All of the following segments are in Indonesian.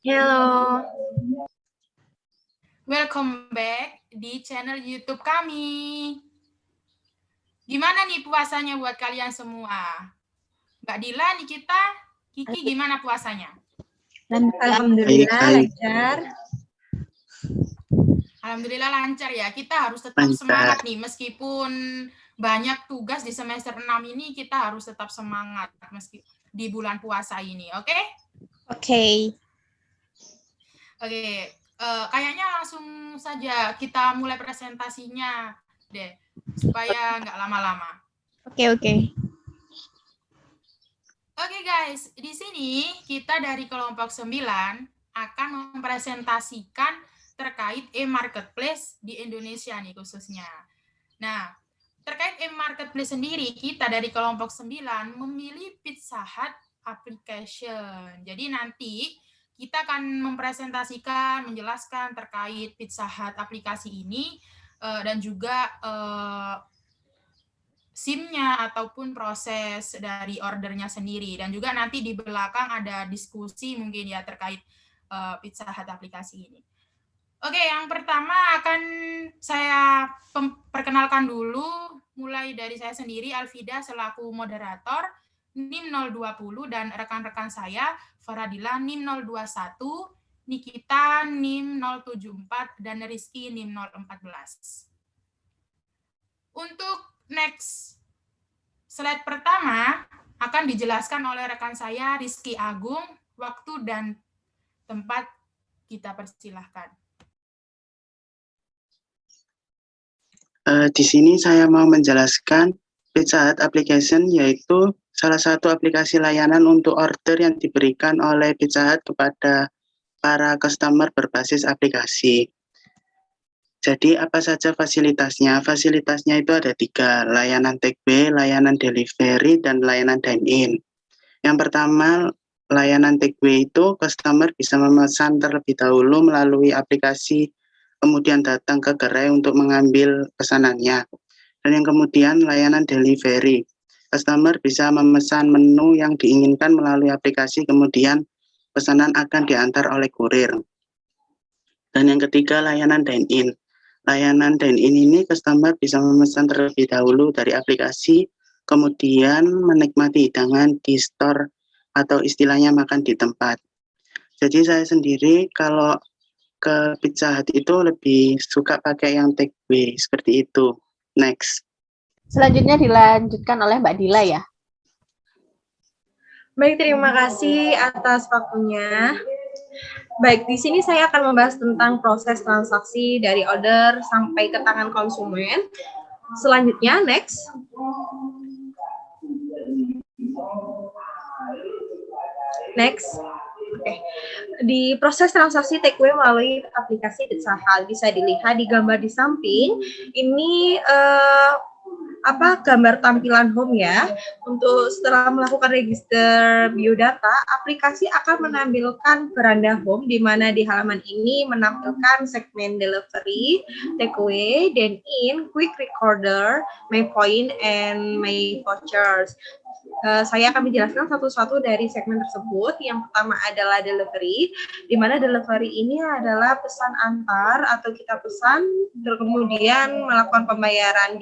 Halo. Welcome back di channel YouTube kami. Gimana nih puasanya buat kalian semua? Mbak Dila, Nikita, Kiki, gimana puasanya? Alhamdulillah lancar. Alhamdulillah lancar ya. Kita harus tetap semangat nih meskipun banyak tugas di semester 6 ini, kita harus tetap semangat meski di bulan puasa ini, oke? Oke. Oke, kayaknya langsung saja kita mulai presentasinya deh, supaya nggak lama-lama. Oke. Oke guys, di sini kita dari kelompok 9 akan mempresentasikan terkait e-marketplace di Indonesia nih khususnya. Nah, terkait e-marketplace sendiri, kita dari kelompok 9 memilih Pizza Hut application. Jadi nanti kita akan mempresentasikan, menjelaskan terkait Pizza Hut aplikasi ini dan juga SIM-nya ataupun proses dari ordernya sendiri. Dan juga nanti di belakang ada diskusi mungkin ya terkait Pizza Hut aplikasi ini. Oke, yang pertama akan saya perkenalkan dulu, mulai dari saya sendiri, Alvida selaku moderator, NIM 020, dan rekan-rekan saya, Faradila NIM 021, Nikita NIM 074, dan Rizky NIM 014. Untuk next slide pertama akan dijelaskan oleh rekan saya, Rizky Agung, waktu dan tempat kita persilahkan. Di sini saya mau menjelaskan Pizza Hut application, yaitu salah satu aplikasi layanan untuk order yang diberikan oleh Pizza Hut kepada para customer berbasis aplikasi. Jadi apa saja fasilitasnya? Fasilitasnya itu ada 3, layanan take away, layanan delivery, dan layanan dine-in. Yang pertama, layanan take away itu customer bisa memesan terlebih dahulu melalui aplikasi, kemudian datang ke gerai untuk mengambil pesanannya. Dan yang kemudian layanan delivery, customer bisa memesan menu yang diinginkan melalui aplikasi, kemudian pesanan akan diantar oleh kurir. Dan yang ketiga layanan dine-in. Layanan dine-in ini customer bisa memesan terlebih dahulu dari aplikasi, kemudian menikmati hidangan di store atau istilahnya makan di tempat. Jadi saya sendiri kalau ke Pizza Hut itu lebih suka pakai yang take away seperti itu. Next. Selanjutnya dilanjutkan oleh Mbak Dila ya. Baik, terima kasih atas waktunya. Baik, di sini saya akan membahas tentang proses transaksi dari order sampai ke tangan konsumen. Selanjutnya, next. Next. Oke. Di proses transaksi takeaway melalui aplikasi Pizza Hut bisa dilihat di gambar di samping. Ini gambar tampilan home ya. Untuk setelah melakukan register biodata, aplikasi akan menampilkan beranda home di mana di halaman ini menampilkan segmen delivery, takeaway, dine-in, quick recorder, my point, and my vouchers. Saya akan menjelaskan satu-satu dari segmen tersebut. Yang pertama adalah delivery, di mana delivery ini adalah pesan antar atau kita pesan, kemudian melakukan pembayaran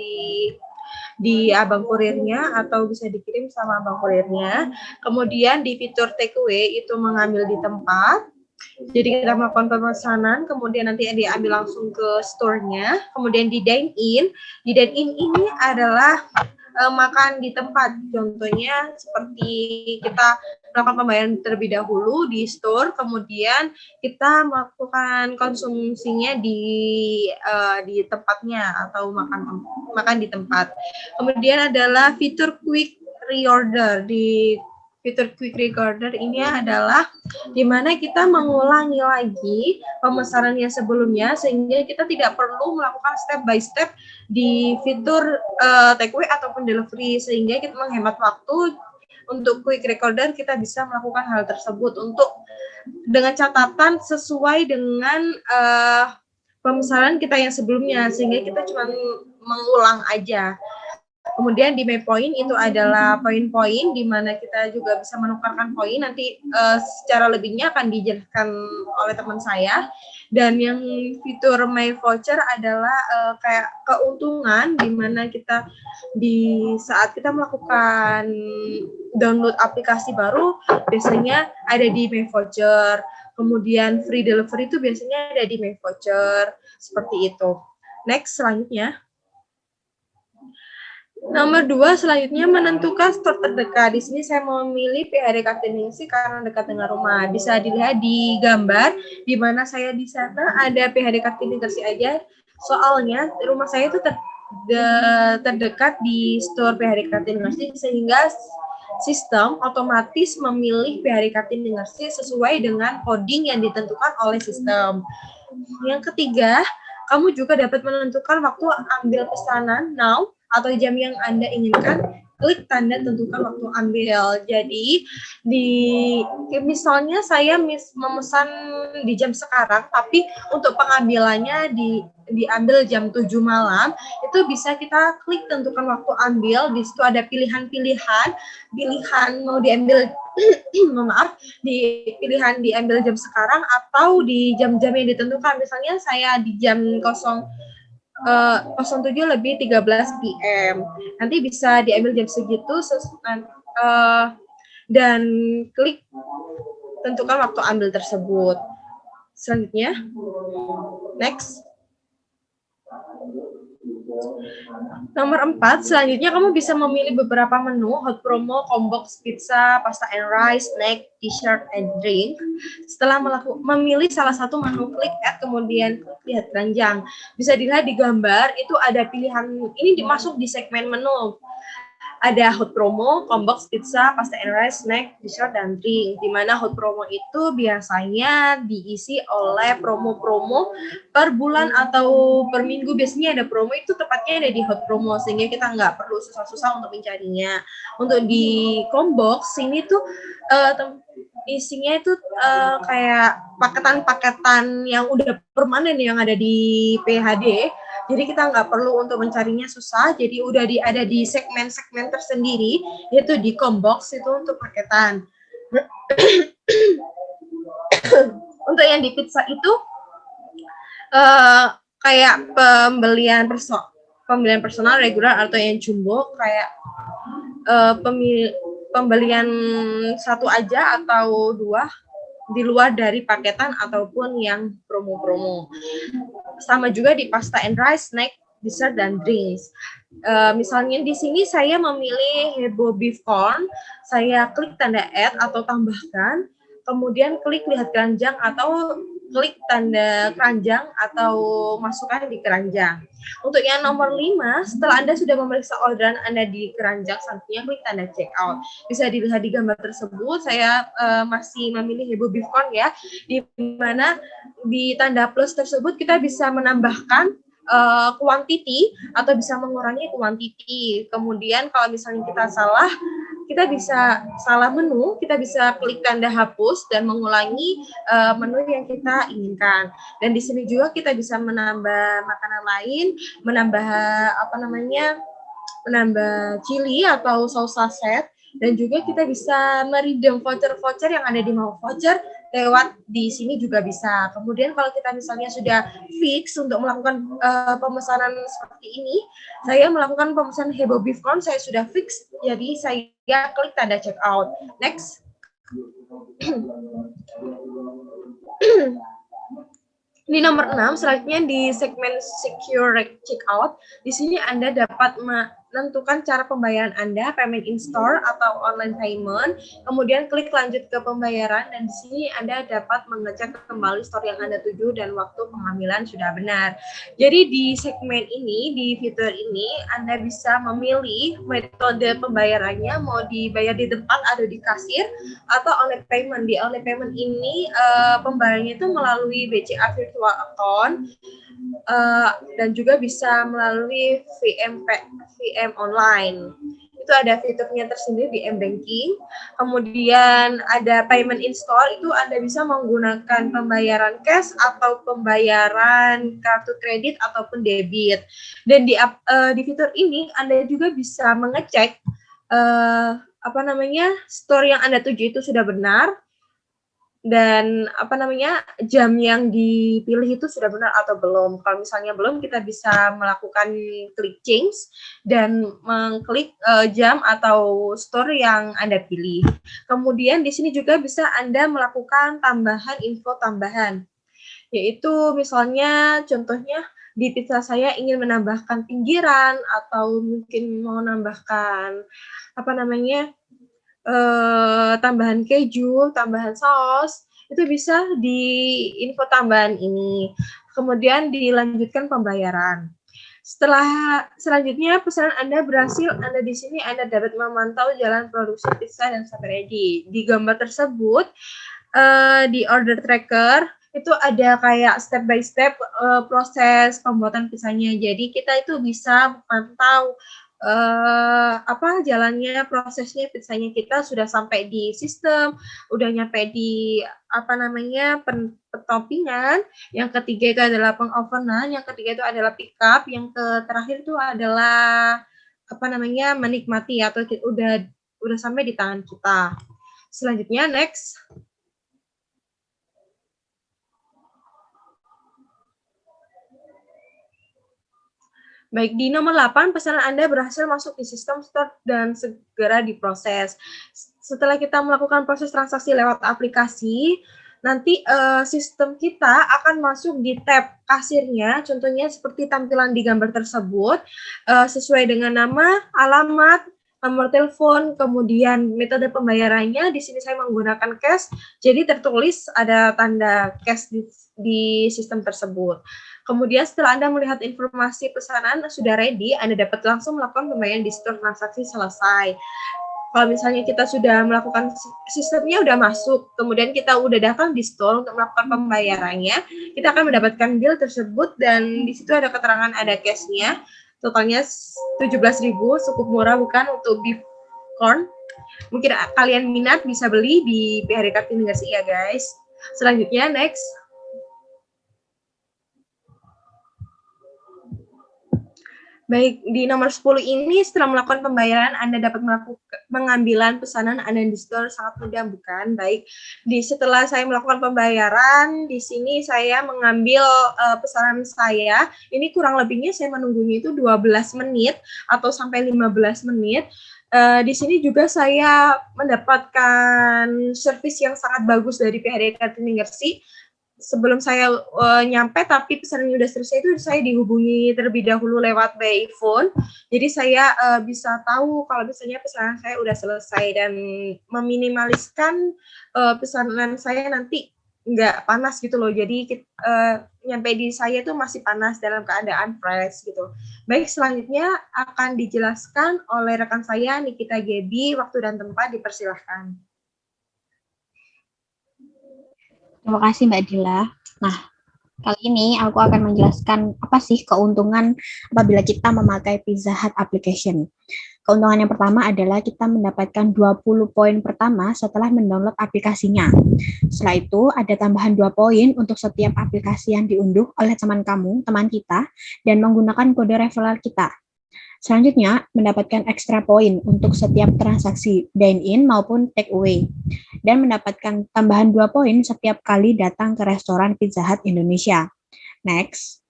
di abang kurirnya atau bisa dikirim sama abang kurirnya. Kemudian di fitur takeaway itu mengambil di tempat. Jadi kita melakukan pemesanan, kemudian nanti diambil langsung ke store-nya. Kemudian di dine-in ini adalah makan di tempat. Contohnya seperti kita melakukan pembayaran terlebih dahulu di store, kemudian kita melakukan konsumsinya di tempatnya atau makan di tempat. Kemudian adalah fitur quick reorder. Di fitur quick reorder ini adalah di mana kita mengulangi lagi pemesanan yang sebelumnya sehingga kita tidak perlu melakukan step by step di fitur takeaway ataupun delivery, sehingga kita menghemat waktu. Untuk quick recorder kita bisa melakukan hal tersebut dengan catatan sesuai dengan pemesanan kita yang sebelumnya, sehingga kita cuma mengulang aja. Kemudian di My Point itu adalah poin-poin di mana kita juga bisa menukarkan poin. Nanti secara lebihnya akan dijelaskan oleh teman saya. Dan yang fitur My Voucher adalah kayak keuntungan di mana kita di saat kita melakukan download aplikasi baru biasanya ada di My Voucher. Kemudian free delivery itu biasanya ada di My Voucher. Seperti itu. Next, selanjutnya. Nomor 2, selanjutnya menentukan store terdekat. Di sini saya memilih PHD Kartiniasi karena dekat dengan rumah. Bisa dilihat di gambar, di mana saya di sana ada PHD Kartiniasi aja. Soalnya rumah saya itu terdekat di store PHD Kartiniasi, sehingga sistem otomatis memilih PHD Kartiniasi sesuai dengan coding yang ditentukan oleh sistem. Yang ketiga, kamu juga dapat menentukan waktu ambil pesanan now atau jam yang Anda inginkan, klik tanda tentukan waktu ambil. Jadi misalnya saya memesan di jam sekarang, tapi untuk pengambilannya diambil jam 7 malam, itu bisa kita klik tentukan waktu ambil. Di situ ada pilihan mau diambil pilihan diambil jam sekarang atau di jam-jam yang ditentukan. Misalnya saya di jam 07 lebih 13 PM. Nanti bisa diambil jam segitu dan klik tentukan waktu ambil tersebut. Selanjutnya, next. Nomor 4, selanjutnya kamu bisa memilih beberapa menu, hot promo, combo, pizza, pasta and rice, snack, t-shirt, and drink. Setelah memilih salah satu menu, klik add, kemudian klik lihat keranjang. Bisa dilihat di gambar, itu ada pilihan, ini dimasuk di segmen menu. Ada hot promo, combo, pizza, pasta and rice, snack, dessert, dan drink. Di mana hot promo itu biasanya diisi oleh promo-promo per bulan atau per minggu. Biasanya ada promo, itu tepatnya ada di hot promo, sehingga kita nggak perlu susah-susah untuk mencarinya. Untuk di combo, ini tuh isinya itu kayak paketan-paketan yang udah permanen yang ada di PHD. Jadi kita nggak perlu untuk mencarinya susah, jadi udah ada di segmen-segmen tersendiri, yaitu di Combox itu untuk paketan. Untuk yang di pizza itu kayak pembelian personal regular atau yang jumbo, kayak pembelian satu aja atau dua di luar dari paketan ataupun yang promo-promo. Sama juga di pasta and rice, snack, dessert, dan drinks. Misalnya di sini saya memilih hebo beef corn, saya klik tanda add atau tambahkan, kemudian klik lihat keranjang atau klik tanda keranjang atau masukkan di keranjang. Untuk yang nomor 5, setelah Anda sudah memeriksa orderan Anda di keranjang, selanjutnya klik tanda check out. Bisa dilihat di gambar tersebut, saya masih memilih hebo beef corn ya, di mana di tanda plus tersebut kita bisa menambahkan quantity atau bisa mengurangi quantity. Kemudian kalau misalnya kita bisa salah menu, kita bisa klik tanda hapus dan mengulangi menu yang kita inginkan. Dan di sini juga kita bisa menambah makanan lain, menambah chili atau saus saset, dan juga kita bisa meredeem voucher-voucher yang ada di Mau Voucher lewat di sini juga bisa. Kemudian kalau kita misalnya sudah fix untuk melakukan pemesanan seperti ini, saya melakukan pemesanan hebo beef corn, saya sudah fix, jadi saya klik tanda check out. Next. Di nomor 6, selanjutnya di segmen secure checkout, di sini Anda dapat menentukan cara pembayaran Anda, payment in store atau online payment, kemudian klik lanjut ke pembayaran, dan di sini Anda dapat mengecek kembali store yang Anda tuju dan waktu pengambilan sudah benar. Jadi di segmen ini, di fitur ini, Anda bisa memilih metode pembayarannya, mau dibayar di tempat atau di kasir, atau online payment. Di online payment ini, pembayarannya itu melalui BCA Virtual Account, dan juga bisa melalui VM online. itu ada fiturnya tersendiri di M-Banking. Kemudian ada payment in store, itu Anda bisa menggunakan pembayaran cash atau pembayaran kartu kredit ataupun debit. Dan di fitur ini Anda juga bisa mengecek store yang Anda tuju itu sudah benar, dan jam yang dipilih itu sudah benar atau belum. Kalau misalnya belum, kita bisa melakukan klik change dan mengklik jam atau store yang Anda pilih. Kemudian di sini juga bisa Anda melakukan info tambahan, yaitu misalnya contohnya di pizza saya ingin menambahkan pinggiran atau mungkin mau menambahkan tambahan keju, tambahan saus, itu bisa di info tambahan ini. Kemudian dilanjutkan pembayaran. Selanjutnya pesanan Anda berhasil, Anda di sini Anda dapat memantau jalan produksi pizza dan sampai ready. Di gambar tersebut, di order tracker, itu ada kayak step by step proses pembuatan pizzanya. Jadi kita itu bisa memantau jalannya prosesnya pizzanya, kita sudah sampai di sistem, udah nyampe di petoppingan, yang ketiga itu adalah pengovenan, yang ketiga itu adalah pick up, yang terakhir itu adalah menikmati atau udah sampai di tangan kita. Selanjutnya next. Baik, di nomor 8, pesanan Anda berhasil masuk di sistem store dan segera diproses. Setelah kita melakukan proses transaksi lewat aplikasi, nanti sistem kita akan masuk di tab kasirnya, contohnya seperti tampilan di gambar tersebut, sesuai dengan nama, alamat, nomor telepon, kemudian metode pembayarannya. Di sini saya menggunakan cash, jadi tertulis ada tanda cash di sistem tersebut. Kemudian setelah Anda melihat informasi pesanan sudah ready, Anda dapat langsung melakukan pembayaran di store transaksi selesai. Kalau misalnya kita sudah melakukan sistemnya udah masuk, kemudian kita udah datang di store untuk melakukan pembayarannya, kita akan mendapatkan bill tersebut dan di situ ada keterangan ada cash-nya. Totalnya 17.000, cukup murah bukan untuk beef corn. Mungkin kalian minat bisa beli di PHD Kartini ya guys. Selanjutnya next. Baik, di nomor 10 ini setelah melakukan pembayaran, Anda dapat melakukan pengambilan pesanan Anda di store. Sangat mudah, bukan? Baik, setelah saya melakukan pembayaran, di sini saya mengambil pesanan saya. Ini kurang lebihnya saya menunggunya itu 12 menit atau sampai 15 menit. Di sini juga saya mendapatkan servis yang sangat bagus dari PHD Kartini Ngersi. Sebelum saya nyampe tapi pesanannya udah selesai, itu saya dihubungi terlebih dahulu lewat by phone. Jadi saya bisa tahu kalau misalnya pesanan saya udah selesai dan meminimaliskan pesanan saya nanti nggak panas gitu loh. Jadi nyampe di saya itu masih panas dalam keadaan fresh gitu. Baik, selanjutnya akan dijelaskan oleh rekan saya Nikita Gebi. Waktu dan tempat dipersilahkan. Terima kasih Mbak Dila. Nah, kali ini aku akan menjelaskan apa sih keuntungan apabila kita memakai Pizza Hut application. Keuntungan yang pertama adalah kita mendapatkan 20 poin pertama setelah mendownload aplikasinya. Setelah itu ada tambahan 2 poin untuk setiap aplikasi yang diunduh oleh teman kita, dan menggunakan kode referral kita. Selanjutnya, mendapatkan ekstra poin untuk setiap transaksi dine-in maupun take-away, dan mendapatkan tambahan 2 poin setiap kali datang ke restoran Pizza Hut Indonesia. Next.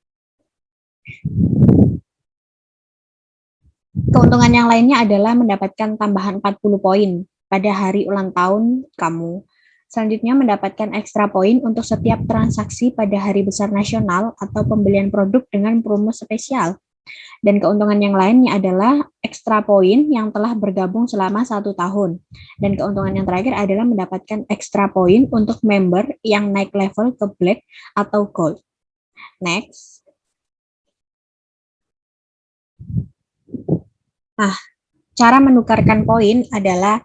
Keuntungan yang lainnya adalah mendapatkan tambahan 40 poin pada hari ulang tahun kamu. Selanjutnya, mendapatkan ekstra poin untuk setiap transaksi pada hari besar nasional atau pembelian produk dengan promo spesial. Dan keuntungan yang lainnya adalah ekstra poin yang telah bergabung selama 1 tahun. Dan keuntungan yang terakhir adalah mendapatkan ekstra poin untuk member yang naik level ke Black atau Gold. Next. Nah, cara menukarkan poin adalah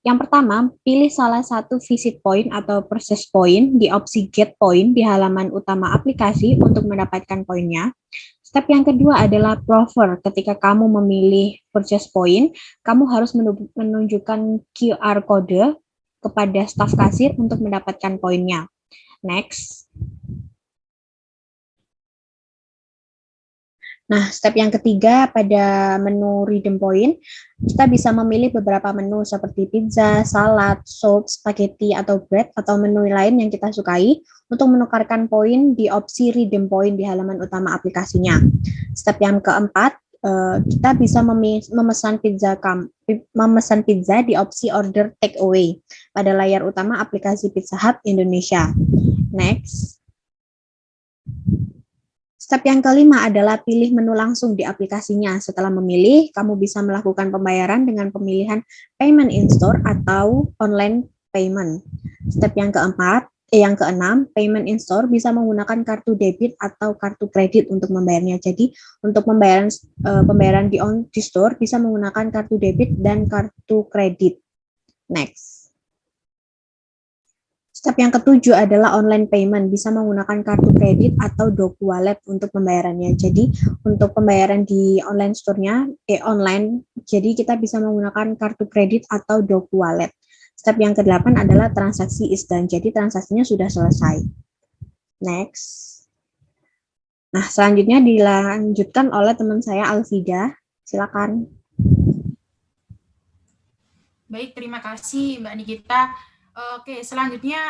yang pertama, pilih salah satu visit point atau process point di opsi get point di halaman utama aplikasi untuk mendapatkan poinnya. Step yang kedua adalah Prover. Ketika kamu memilih purchase point, kamu harus menunjukkan QR code kepada staf kasir untuk mendapatkan poinnya. Next. Nah, step yang ketiga pada menu redeem point, kita bisa memilih beberapa menu seperti pizza, salad, soup, spaghetti, atau bread, atau menu lain yang kita sukai untuk menukarkan poin di opsi redeem point di halaman utama aplikasinya. Step yang keempat, kita bisa memesan pizza di opsi order take away pada layar utama aplikasi Pizza Hut Indonesia. Next. Step yang kelima adalah pilih menu langsung di aplikasinya. Setelah memilih, kamu bisa melakukan pembayaran dengan pemilihan payment in store atau online payment. Step yang keenam, payment in store bisa menggunakan kartu debit atau kartu kredit untuk membayarnya. Jadi, untuk pembayaran di store bisa menggunakan kartu debit dan kartu kredit. Next. Step yang ketujuh adalah online payment, bisa menggunakan kartu kredit atau Doku Wallet untuk pembayarannya. Jadi untuk pembayaran di online store-nya, online, jadi kita bisa menggunakan kartu kredit atau Doku Wallet. Step yang ke-8 adalah transaksi is done, jadi transaksinya sudah selesai. Next. Nah, selanjutnya dilanjutkan oleh teman saya Alvida. Silakan. Baik, terima kasih Mbak Nikita. Oke, selanjutnya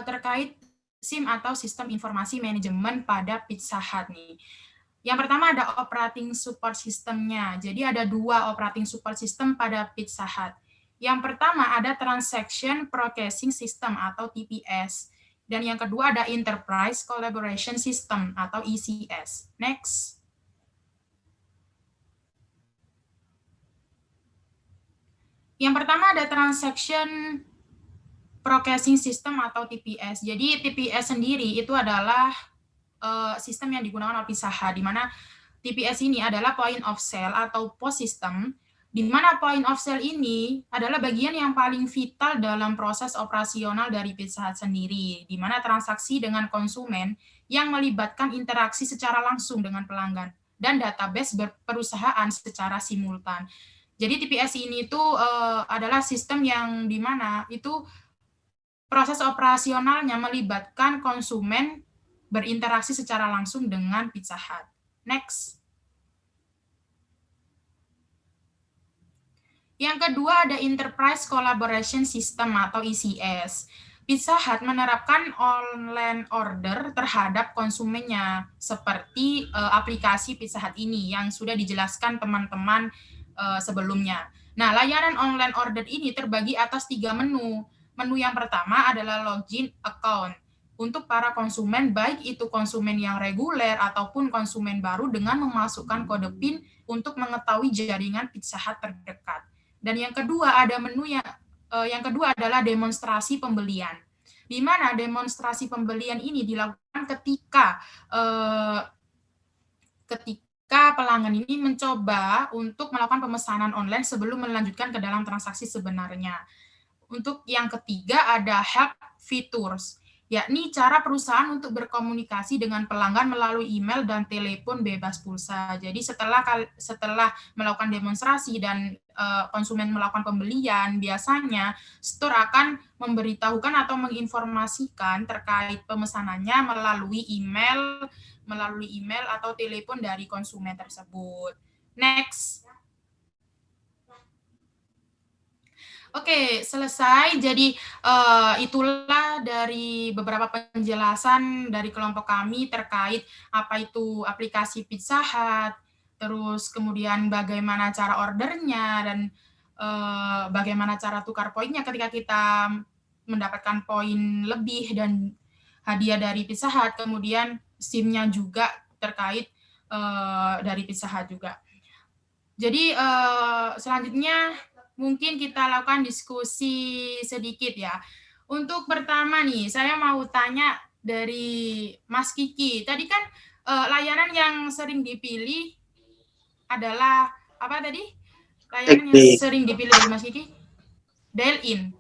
terkait SIM atau Sistem Informasi Manajemen pada Pizza Hut nih. Yang pertama ada Operating Support System-nya. Jadi ada 2 Operating Support System pada Pizza Hut. Yang pertama ada Transaction Processing System atau TPS. Dan yang kedua ada Enterprise Collaboration System atau ECS. Next. Yang pertama ada Transaction Processing System atau TPS. Jadi TPS sendiri itu adalah sistem yang digunakan oleh Pizza Hut, di mana TPS ini adalah point of sale atau POS system, di mana point of sale ini adalah bagian yang paling vital dalam proses operasional dari Pizza Hut sendiri, di mana transaksi dengan konsumen yang melibatkan interaksi secara langsung dengan pelanggan dan database perusahaan secara simultan. Jadi TPS ini itu adalah sistem yang di mana itu proses operasionalnya melibatkan konsumen berinteraksi secara langsung dengan Pizza Hut. Next. Yang kedua ada Enterprise Collaboration System atau ECS. Pizza Hut menerapkan online order terhadap konsumennya seperti aplikasi Pizza Hut ini yang sudah dijelaskan teman-teman sebelumnya. Nah, layanan online order ini terbagi atas 3 menu. Menu yang pertama adalah login account untuk para konsumen, baik itu konsumen yang reguler ataupun konsumen baru dengan memasukkan kode PIN untuk mengetahui jaringan Pizza Hut terdekat. Dan yang kedua ada menu yang kedua adalah demonstrasi pembelian, di mana demonstrasi pembelian ini dilakukan ketika pelanggan ini mencoba untuk melakukan pemesanan online sebelum melanjutkan ke dalam transaksi sebenarnya. Untuk yang ketiga ada help features, yakni cara perusahaan untuk berkomunikasi dengan pelanggan melalui email dan telepon bebas pulsa. Jadi setelah melakukan demonstrasi dan konsumen melakukan pembelian, biasanya store akan memberitahukan atau menginformasikan terkait pemesanannya melalui email atau telepon dari konsumen tersebut. Next. Oke, selesai. Jadi itulah dari beberapa penjelasan dari kelompok kami terkait apa itu aplikasi Pizza Hut, terus kemudian bagaimana cara ordernya, dan bagaimana cara tukar poinnya ketika kita mendapatkan poin lebih dan hadiah dari Pizza Hut, kemudian SIM-nya juga terkait dari Pizza Hut juga. Jadi selanjutnya mungkin kita lakukan diskusi sedikit ya. Untuk pertama nih, saya mau tanya dari Mas Kiki. Tadi kan layanan yang sering dipilih adalah apa tadi? Layanan yang sering dipilih dari Mas Kiki? Dial-in.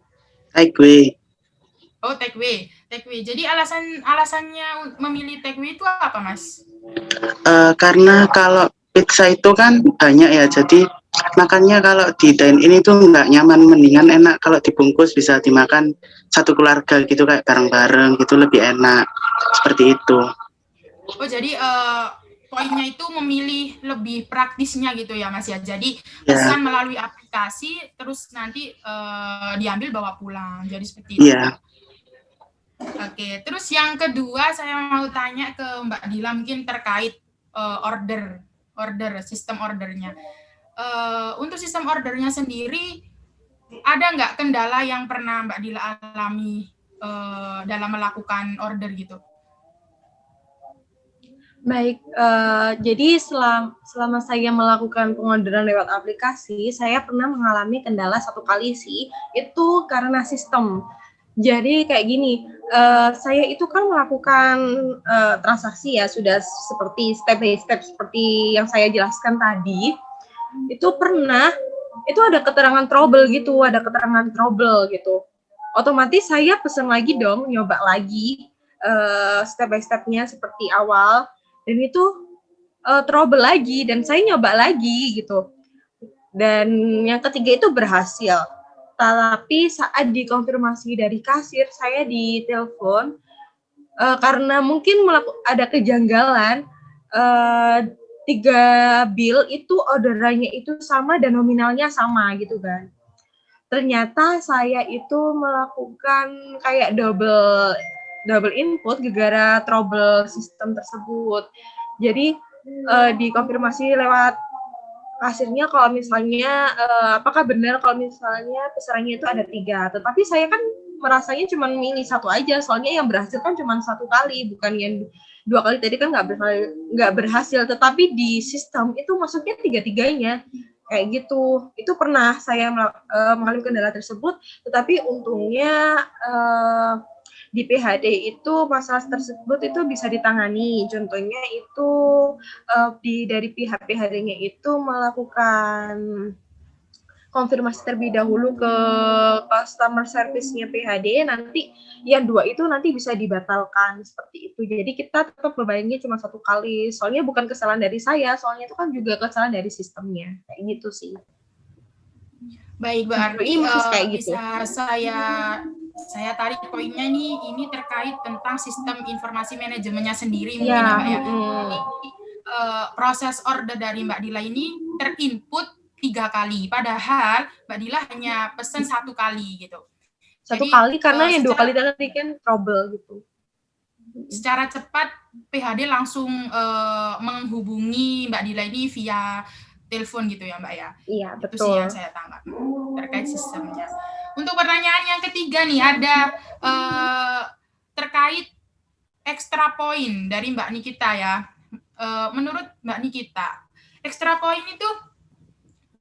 Takeaway. Oh, takeaway. Jadi alasannya memilih takeaway itu apa, Mas? Karena kalau pizza itu kan banyak ya, jadi makannya kalau di dine-in itu nggak nyaman, mendingan enak kalau dibungkus bisa dimakan satu keluarga gitu, kayak bareng-bareng gitu lebih enak, seperti itu. Oh, jadi poinnya itu memilih lebih praktisnya gitu ya Mas ya. Jadi pesan melalui aplikasi terus nanti diambil bawa pulang. Jadi seperti itu. Iya. Oke, terus yang kedua saya mau tanya ke Mbak Dila mungkin terkait sistem ordernya. Untuk sistem ordernya sendiri ada nggak kendala yang pernah Mbak Dila alami dalam melakukan order gitu? Baik, jadi selama saya melakukan pengorderan lewat aplikasi, saya pernah mengalami kendala satu kali sih, itu karena sistem. Jadi kayak gini, saya itu kan melakukan transaksi ya, sudah seperti step by step seperti yang saya jelaskan tadi. Itu pernah, itu ada keterangan trouble gitu, Otomatis saya pesan lagi dong, nyoba lagi step by stepnya seperti awal. Dan itu trouble lagi dan saya nyoba lagi gitu. Dan yang ketiga itu berhasil. Tapi saat dikonfirmasi dari kasir, saya ditelepon karena mungkin ada kejanggalan 3 bill itu orderannya itu sama dan nominalnya sama gitu kan. Ternyata saya itu melakukan kayak double input gara-gara trouble sistem tersebut. Jadi dikonfirmasi lewat kasirnya kalau misalnya apakah benar kalau misalnya pesanannya itu ada 3, tetapi saya kan merasanya cuma ini satu aja, soalnya yang berhasil kan cuma 1 kali, bukan yang 2 kali tadi kan nggak berhasil, tetapi di sistem itu masuknya 3-tiganya. Kayak gitu, itu pernah saya mengalami kendala tersebut, tetapi untungnya di PHD itu masalah tersebut itu bisa ditangani. Contohnya itu dari pihak PHD-nya itu melakukan konfirmasi terlebih dahulu ke customer service-nya PHD, nanti yang 2 itu nanti bisa dibatalkan seperti itu. Jadi kita tetap bebannya cuma 1 kali. Soalnya bukan kesalahan dari saya, soalnya itu kan juga kesalahan dari sistemnya. Kayak gitu sih. Baik, berarti kayak gitu. Bisa saya tarik poinnya nih, ini terkait tentang sistem informasi manajemennya sendiri mungkin ya Mbak ya. Proses order dari Mbak Dila ini terinput 3 kali, padahal Mbak Dila hanya pesen 1 kali gitu. 1 kali karena yang 2 kali tadi kan trouble gitu. Secara cepat PHD langsung menghubungi Mbak Dila ini via telepon gitu ya Mbak ya? Iya, betul. Itu betul. sih yang saya tangkap terkait sistemnya. Untuk pertanyaan yang ketiga nih, ada terkait extra point dari Mbak Nikita ya. Menurut Mbak Nikita, extra point itu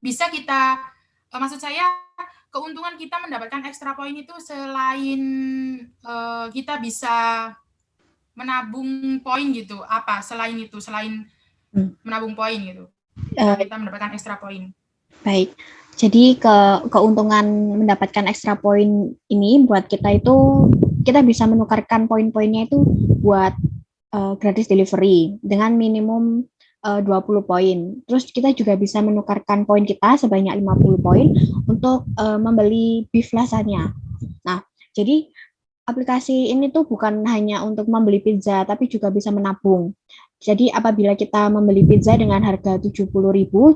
bisa kita, maksud saya keuntungan kita mendapatkan extra point itu selain kita bisa menabung poin gitu, apa selain itu, selain menabung poin gitu, kita mendapatkan extra point. Baik, jadi keuntungan mendapatkan extra point ini buat kita itu, kita bisa menukarkan poin-poinnya itu buat gratis delivery dengan minimum 20 poin. Terus kita juga bisa menukarkan poin kita sebanyak 50 poin untuk membeli beef lasagna. Nah, jadi aplikasi ini tuh bukan hanya untuk membeli pizza, tapi juga bisa menabung. Jadi apabila kita membeli pizza dengan harga 70.000,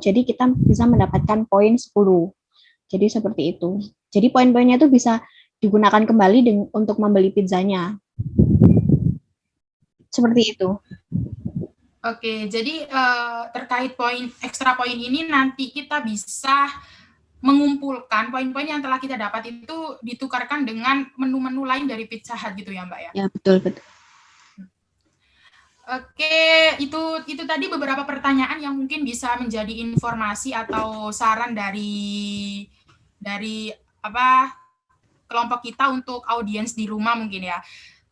jadi kita bisa mendapatkan poin 10. Jadi seperti itu. Jadi poin-poinnya itu bisa digunakan kembali untuk membeli pizzanya. Seperti itu. Oke, jadi terkait extra poin ini nanti kita bisa mengumpulkan poin-poin yang telah kita dapat itu ditukarkan dengan menu-menu lain dari Pizza Hut gitu ya Mbak ya? Ya, betul. Oke, itu tadi beberapa pertanyaan yang mungkin bisa menjadi informasi atau saran dari kelompok kita untuk audiens di rumah mungkin ya.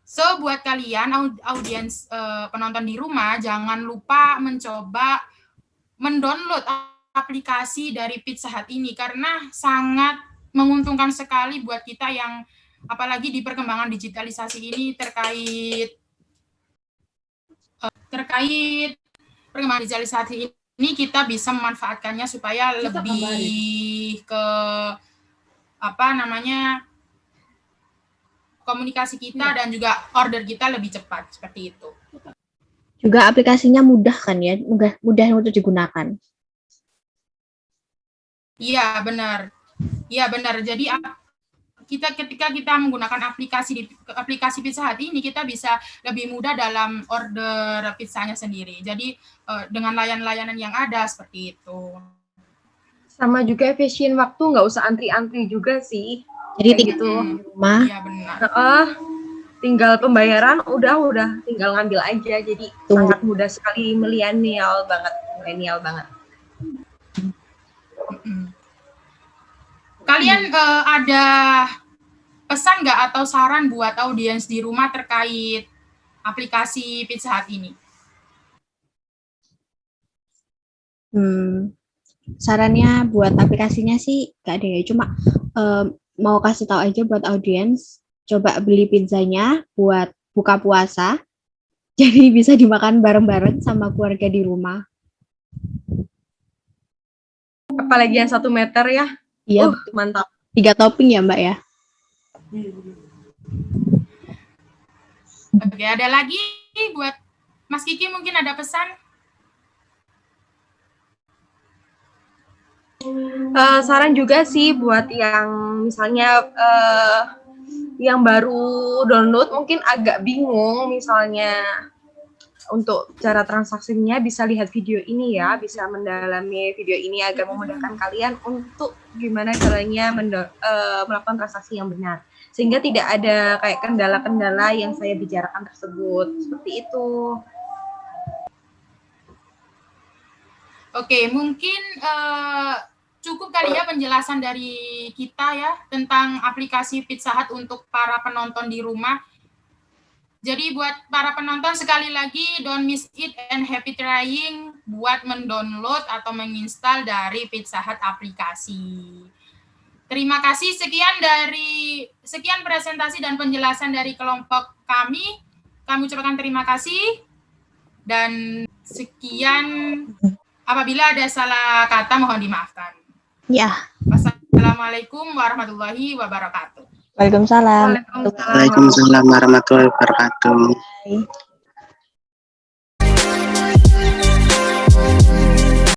So, buat kalian audiens penonton di rumah, jangan lupa mencoba mendownload aplikasi dari Pizza Hut ini karena sangat menguntungkan sekali buat kita yang apalagi di perkembangan digitalisasi ini terkait terkait perkembangan digitalisasi ini kita bisa memanfaatkannya supaya lebih ke komunikasi kita dan juga order kita lebih cepat seperti itu. Juga aplikasinya mudah kan ya, mudah untuk digunakan. Iya benar. Jadi ketika kita menggunakan aplikasi Pizza Hut ini, kita bisa lebih mudah dalam order pizzanya sendiri. Jadi dengan layanan yang ada seperti itu. Sama juga efisien waktu, nggak usah antri-antri juga sih. Jadi gitu. Di rumah. Iya benar. Tinggal pembayaran udah tinggal ngambil aja. Jadi sangat mudah sekali, milenial banget. Kalian ada pesan nggak atau saran buat audiens di rumah terkait aplikasi Pizza Hut ini? Sarannya buat aplikasinya sih nggak ada ya, cuma mau kasih tahu aja buat audiens, coba beli pizzanya buat buka puasa, jadi bisa dimakan bareng-bareng sama keluarga di rumah. Apalagi yang 1 meter ya. Iya, mantap. 3 topping ya Mbak ya. Oke, ada lagi buat Mas Kiki, mungkin ada pesan? Saran juga sih buat yang misalnya yang baru download mungkin agak bingung misalnya untuk cara transaksinya, bisa lihat video ini ya, bisa mendalami video ini agar memudahkan kalian untuk gimana caranya melakukan transaksi yang benar, sehingga tidak ada kayak kendala-kendala yang saya bicarakan tersebut, seperti itu. Oke, mungkin cukup kali ya penjelasan dari kita ya tentang aplikasi Pizza Hut untuk para penonton di rumah. Jadi buat para penonton, sekali lagi don't miss it and happy trying buat mendownload atau menginstal dari Pizza Hut aplikasi. Terima kasih, sekian presentasi dan penjelasan dari kelompok kami. Kami ucapkan terima kasih dan sekian. Apabila ada salah kata mohon dimaafkan. Ya. Wassalamualaikum warahmatullahi wabarakatuh. Waalaikumsalam. Waalaikumsalam warahmatullahi wabarakatuh. Bye.